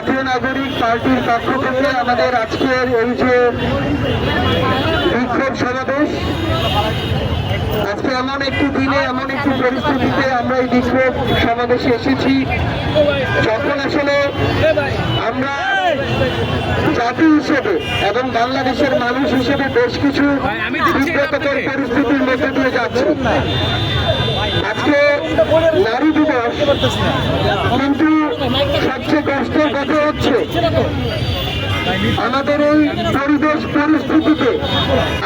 জাতীয় নাগরিক পার্টির পক্ষ থেকে আমাদের আজকের এই যে বিক্ষোভ সমাবেশ, আজকে এমন একটি দিনে এমন একটি পরিস্থিতিতে আমরা এই বিক্ষোভ সমাবেশে এসেছি যখন আসলে আমরা জাতি হিসেবে এবং বাংলাদেশের মানুষ হিসেবে বেশ কিছু বিব্রতকর পরিস্থিতির মধ্যে দিয়ে যাচ্ছি। আজকে নারী দিবস, কিন্তু সবচেয়ে কষ্টের কথা হচ্ছে আমাদের এই পরিবেশ পরিস্থিতিতে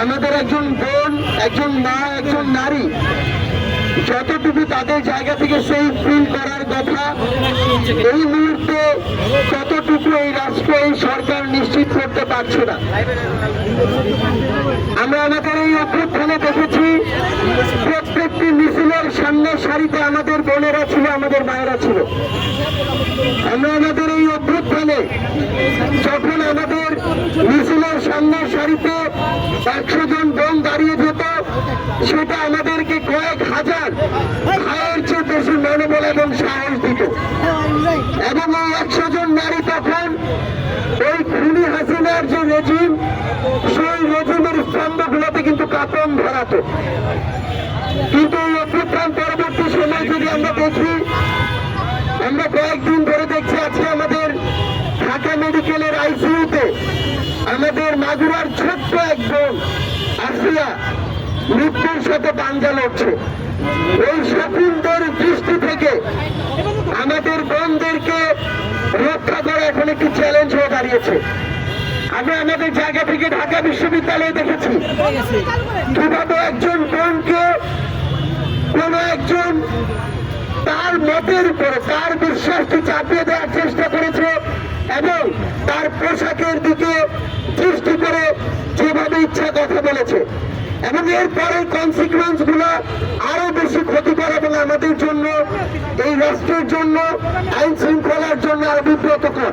আমাদের একজন বোন, একজন মা, একজন নারী যতটুকু তাদের জায়গা থেকে সেই ফিল করার কথা এই মুহূর্তে ততটুকু এই রাষ্ট্র, এই সরকার নিশ্চিত করতে পারছে না। আমরা আমাদের এই অভ্যুত্থানে দেখেছি প্রত্যেকটি মিছিলের সামনের সারিতে আমাদের বোনেরা ছিল, আমাদের মায়েরা ছিল। আমরা আমাদের এই অভ্যুত্থানে যখন আমাদের মিছিলের সামনের সারিতে 100 জন বোন দাঁড়িয়ে যেত, সেটা আমাদেরকে কয়েক হাজার ভাইয়ের চেয়ে বেশি মনোবল এবং সাহস দিত। এবং এই 100 জন নারী তখন ওই খুনি হাসিনার যে রেজিম, সেই রেজিমের স্তম্ভগুলোতে কিন্তু কাঁপন ধরাতো। কিন্তু এই অভ্যুত্থান পরবর্তী সময় যদি আমরা দেখি, আমরা কয়েকদিন ধরে দেখছি আজকে আমাদের ঢাকা মেডিকেলের আইসিইউতে আমাদের মাগুরার ছোট্ট এক বোন আসিয়া মৃত্যুর সাথে পাঞ্জা লড়ছে। এই স্বপ্নদের দৃষ্টি থেকে আমাদের বোনদেরকে রক্ষা করা এখন একটি চ্যালেঞ্জ হয়ে দাঁড়িয়েছে। আমরা আমাদের জায়গা থেকে ঢাকা বিশ্ববিদ্যালয়ে দেখেছি কিভাবে একজন বোনকে কোন একজন তার মতের উপরে তার বিশ্বাসকে চাপিয়ে দেওয়ার চেষ্টা করেছে এবং তার পোশাকের দিকে দৃষ্টি করে যেভাবে ইচ্ছা কথা বলেছে। এবং এরপরে কনসিকুয়েন্স গুলো আরো বেশি ক্ষতিকর এবং আমাদের জন্য, এই রাষ্ট্রের জন্য, আইন শৃঙ্খলার জন্য আরো বিব্রতকর।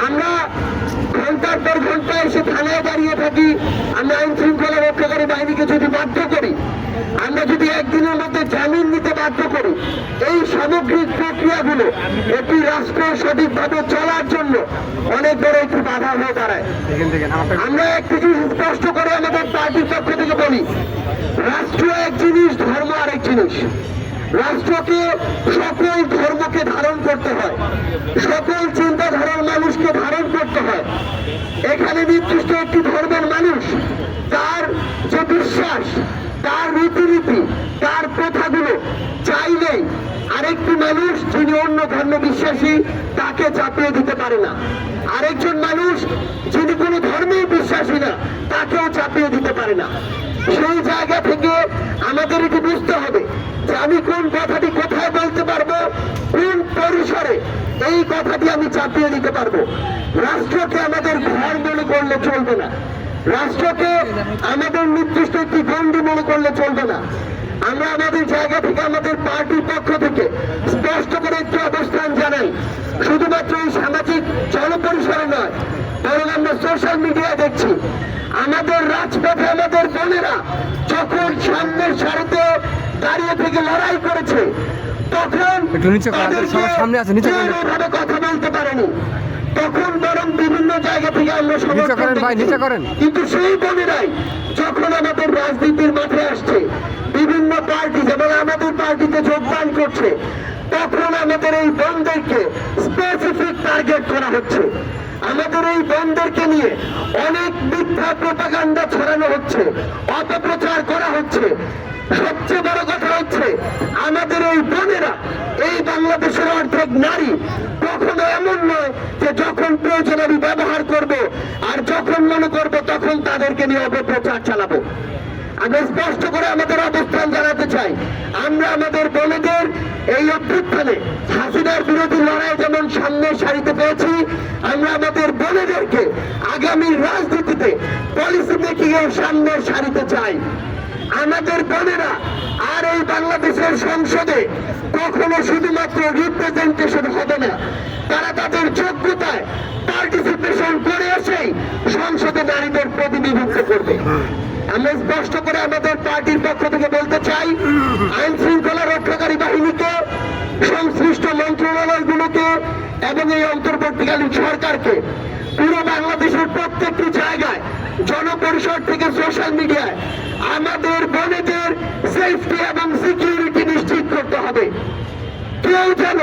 আমরা ঘন্টার পর ঘন্টা এসে থানায় দাঁড়িয়ে থাকি, আমরা আইন শৃঙ্খলা রক্ষাকারী বাহিনীকে যদি বাধ্য করি, আমরা যদি একদিনের মধ্যে জামিন নিতে বাধ্য করি, এই সামগ্রিক প্রক্রিয়াগুলো একটি রাষ্ট্র সঠিকভাবে চলার জন্য অনেক বড় একটি বাধা হয়ে দাঁড়ায়। আমরা একটি জিনিস স্পষ্ট করে আমাদের পার্টির পক্ষ থেকে বলি, রাষ্ট্র এক জিনিস, ধর্ম আরেক জিনিস। রাষ্ট্রকে সকল ধর্মকে ধারণ করতে হয়, সকল চিন্তাধারার মানুষকে ধারণ করতে হয়। এখানে নির্দিষ্ট একটি ধর্মের মানুষ তার যে বিশ্বাস, তার রীতিনীতি, তার প্রথাগুলো চাইলেই আরেকটি মানুষ যিনি অন্য ধর্ম বিশ্বাসী তাকে চাপিয়ে দিতে পারে না। আরেকজন মানুষ যিনি কোনো ধর্মেই বিশ্বাসী না তাকেও চাপিয়ে দিতে পারে না। সেই জায়গা থেকে আমাদের এটি বুঝতে হবে যে আমি কোন কথাটি কোথায় বলতে পারবো, কোন পরিসরে এই কথাটি আমি চাপিয়ে দিতে পারবো। রাষ্ট্রকে আমাদের ঘর মনে করলে চলবে না, রাষ্ট্রকে আমাদের নির্দিষ্ট একটি গণ্ডি মনে করলে চলবে না। আমরা আমাদের জায়গা থেকে, আমাদের পার্টির পক্ষ থেকে স্পষ্ট করে একটি অবস্থান জানাই, শুধুমাত্র এই সামাজিক জনপরিসরে নয়, বরং আমরা সোশ্যাল মিডিয়ায় দেখছি আমাদের রাজপথে আমাদের বোনেরা যখন সামনের সারিতে দাঁড়িয়ে থেকে লড়াই করেছে, তখন তাদেরকে কথা বলতে পারেনি, তখন বরং বিভিন্ন জায়গা থেকে আমরা সমর্থন করেন। কিন্তু সেই বোনেরাই যখন আমাদের রাজনীতির মাঠে আসছে, বিভিন্ন পার্টি যেমন আমাদের পার্টিতে যোগদান করছে, তখন আমাদের এই বোনদেরকে স্পেসিফিক টার্গেট করা হচ্ছে। আমাদের এই বোনদেরকে নিয়ে অনেক মিথ্যা প্রপাগান্ডা ছড়ানো হচ্ছে, অপপ্রচার করা হচ্ছে। সবচেয়ে বড় কথা হচ্ছে আমাদের এই বোনেরা, এই বাংলাদেশের অর্ধেক নারী, কখনো এমন নয় যে যখন প্রয়োজন আমি ব্যবহার করব আর যখন মনে করব তখন তাদেরকে নিয়ে অপপ্রচার চালাবো। আমরা স্পষ্ট করে আমাদের অবস্থান জানাতে চাই, আমরা আমাদের বোনেদের এই অভ্যুত্থানে হাসিনার বিরোধী লড়াই যেমন সামনের সারিতে পেয়েছি, আমরা আমাদের বোনেদেরকে আগামী রাজনীতিতে পলিসি মেকিং এর সামনের সারিতে চাই। আমাদের বোনেরা আর এই বাংলাদেশের সংসদে কখনো শুধুমাত্র রিপ্রেজেন্টেশন হবে না, তারা তাদের যোগ্যতায় পার্টিসিপেশন করে এসেই সংসদে নারীদের প্রতিনিধিত্ব করবে। আমরা স্পষ্ট করে আমাদের পার্টির পক্ষ থেকে বলতে চাই, আইন শৃঙ্খলা রক্ষাকারী বাহিনীকে সংশ্লিষ্ট মন্ত্রণালয়গুলোকে এবং এই অন্তর্বর্তীকালীন সরকারকে পুরো বাংলাদেশের প্রত্যেকটি জায়গায়, জনপরিষদ থেকে সোশ্যাল মিডিয়ায় আমাদের বোনেদের সেফটি এবং সিকিউরিটি নিশ্চিত করতে হবে। কেউ যেন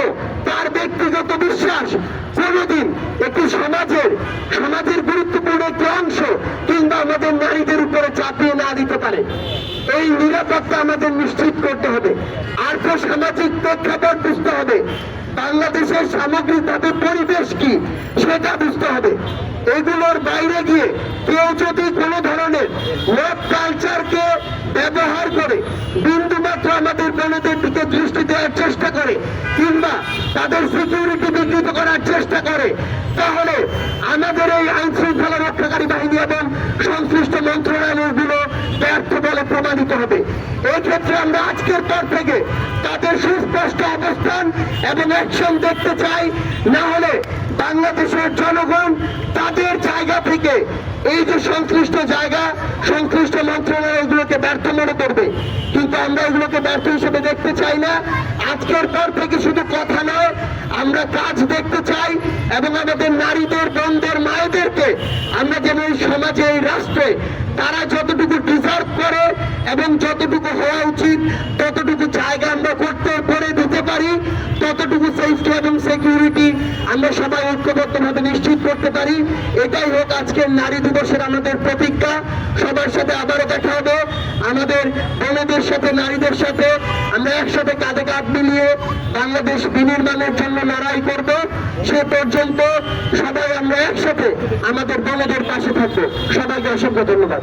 তার ব্যক্তিগত বিশ্বাস কোনোদিন একটি সমাজের গুরুত্বপূর্ণ একটি অংশ কিংবা আমাদের নারীদের উপরে চাপিয়ে না দিতে পারে। এই নিরাপত্তা আমাদের নিশ্চিত করতে হবে। আর্থসামাজিক প্রেক্ষাপট বুঝতে হবে, বাংলাদেশের সামগ্রিকভাবে পরিবেশ কি সেটা বুঝতে হবে। এগুলোর বাইরে গিয়ে কেউ যদি কোনো ধরনের মব কালচারকে ব্যবহার করে বিন্দুমাত্র আমাদের বোনেদের দিকে দৃষ্টি দেওয়ার চেষ্টা করে কিংবা তাদের সিকিউরিটি বিঘ্নিত করার চেষ্টা করে, তাহলে আমাদের এই আইন শৃঙ্খলা রক্ষাকারী বাহিনী এবং সংশ্লিষ্ট মন্ত্রণালয়গুলো ব্যর্থ বলে প্রমাণিত হবে। এই ক্ষেত্রে আমরা আজকের পর থেকে তাদের সুস্পষ্ট অবস্থান এবং অ্যাকশন দেখতে চাই। না হলে বাংলাদেশের জনগণ তাদের জায়গা থেকে এই যে সংশ্লিষ্ট মন্ত্রণালয়গুলোকে ব্যর্থ মনে করবে, কিন্তু আমরা এগুলোকে ব্যর্থ হিসেবে দেখতে চাই না। আজকের পর থেকে শুধু কথা নয়, আমরা কাজ দেখতে চাই এবং আমাদের নারীদের, বোনদের, মায়েদেরকে আমরা যেন এই সমাজে, এই রাষ্ট্রে তারা যতটুকু ডিজার্ভ করে এবং যতটুকু হওয়া উচিত ততটুকু জায়গা আমরা করে দিতে পারি, ততটুকু সেফটি এবং সিকিউরিটি আমরা সবাই ঐক্যবদ্ধভাবে নিশ্চিত করতে পারি। এটাই হোক আজকের নারী দিবসের আমাদের প্রতিজ্ঞা। সবার সাথে আবারও দেখা হবে, আমাদের বোনেদের সাথে, নারীদের সাথে আমরা একসাথে কাঁধে কাঁধ মিলিয়ে বাংলাদেশ বিনির্মাণের জন্য লড়াই করব। সে পর্যন্ত সবাই আমরা একসাথে আমাদের বোনেদের পাশে থাকবো। সবাইকে অসংখ্য ধন্যবাদ।